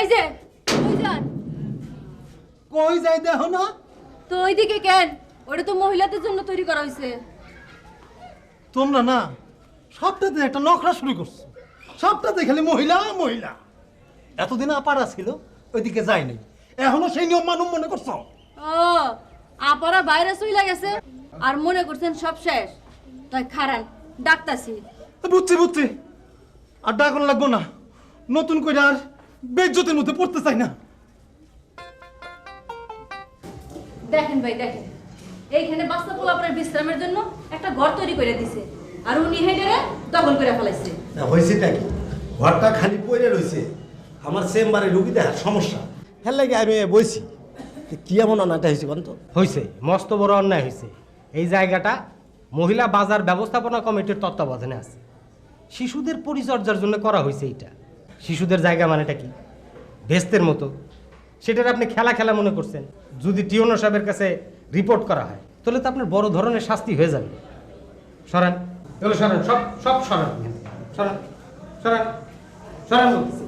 এই যে কই যান? কই যাই দেখো না? তো ওইদিকে কেন? ওটা তো মহিলাদের জন্য তৈরি করা হয়েছে। তোমরা না সবটাতে একটা নখরা শুরু করছো, সবটাতে খালি মহিলা মহিলা। এতদিন আপারা ছিল ওইদিকে যাই নাই, এখনো সেই নিয়ম মানুষ মনে করছো? ও আপারা বাইরে চইলা গেছে আর মনে করছেন সব শেষ। তাই খারান ডাক্তারছি। বুঝছি বুঝছি, আর ডাকন লাগবো না, নতুন করে আর বেজ্জতের মধ্যে পড়তে চাই না। দেখেন ভাই দেখেন, এইখানে বাচ্চা পোলাপনের বিশ্রামের জন্য একটা ঘর তৈরি করে দিছে, আর উনি হেডারে দখল করে ফেলাইছে। হয়েছেটা কি? ঘরটা খালি পড়ে রয়েছে, আমার চেম্বারে রুগী দেখার সমস্যা, হ্যাঁ লাগে আমি বইছি। কি এমন অন্যায়টা হয়েছে বলতো? হয়েছে, মস্ত বড় অন্যায় হয়েছে। এই জায়গাটা মহিলা বাজার ব্যবস্থাপনা কমিটির তত্ত্বাবধানে আছে। শিশুদের পরিচর্যার জন্য করা হয়েছে এইটা। শিশুদের জায়গা মানেটা কি? ভেস্তের মতো। সেটার আপনি খেলা খেলা মনে করছেন। যদি টিওনো সাহেবের কাছে রিপোর্ট করা হয় তাহলে তো আপনার বড় ধরনের শাস্তি হয়ে যাবে। সরান, এগুলো সরান, সব সব সরান, সরান সরান সরান বলতেছি।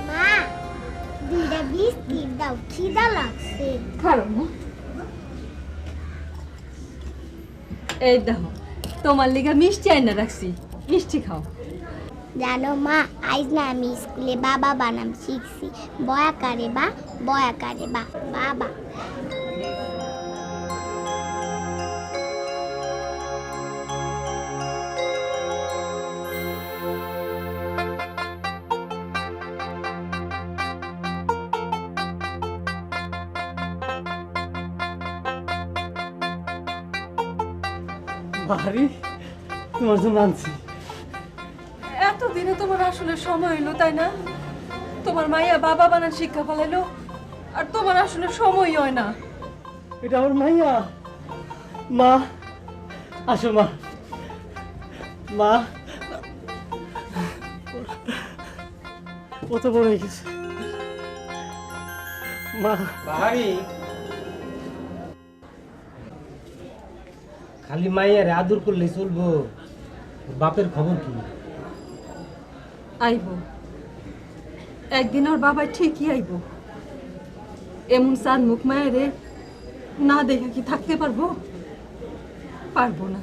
মা, দুইটা বিস্কিট দাও, খিদা লাগছে। খারো না। এই দেখো তোমার লিগা মিষ্টি আইনা রাখছি, মিষ্টি খাও। জানো মা, আজ না আমি স্কুলে বাবা বানাম শিখছি। বয়াকারে বা, বয়াকারে বা, বাবা। বাড়ি তোমার জন্য আনছি। এতদিনে তোমার আসলে সময় হইলো তাই না? তোমার মাইয়া বাবা বানান শিক্ষা ফেলাইলো, আর তোমার আসলে সময় হয় না। এটা আমার মাইয়া। মা আসো মা, মা কত বড় হয়ে গেছে মা। বাহারি খালি মাইয়ার আদর করলে চলবো? বাপের খবর কি? আইব একদিন ওর বাবা ঠিকই আইব। এমন চাঁদ মুখ মায়েরে না দেখে কি থাকতে পারবো? পারবো না।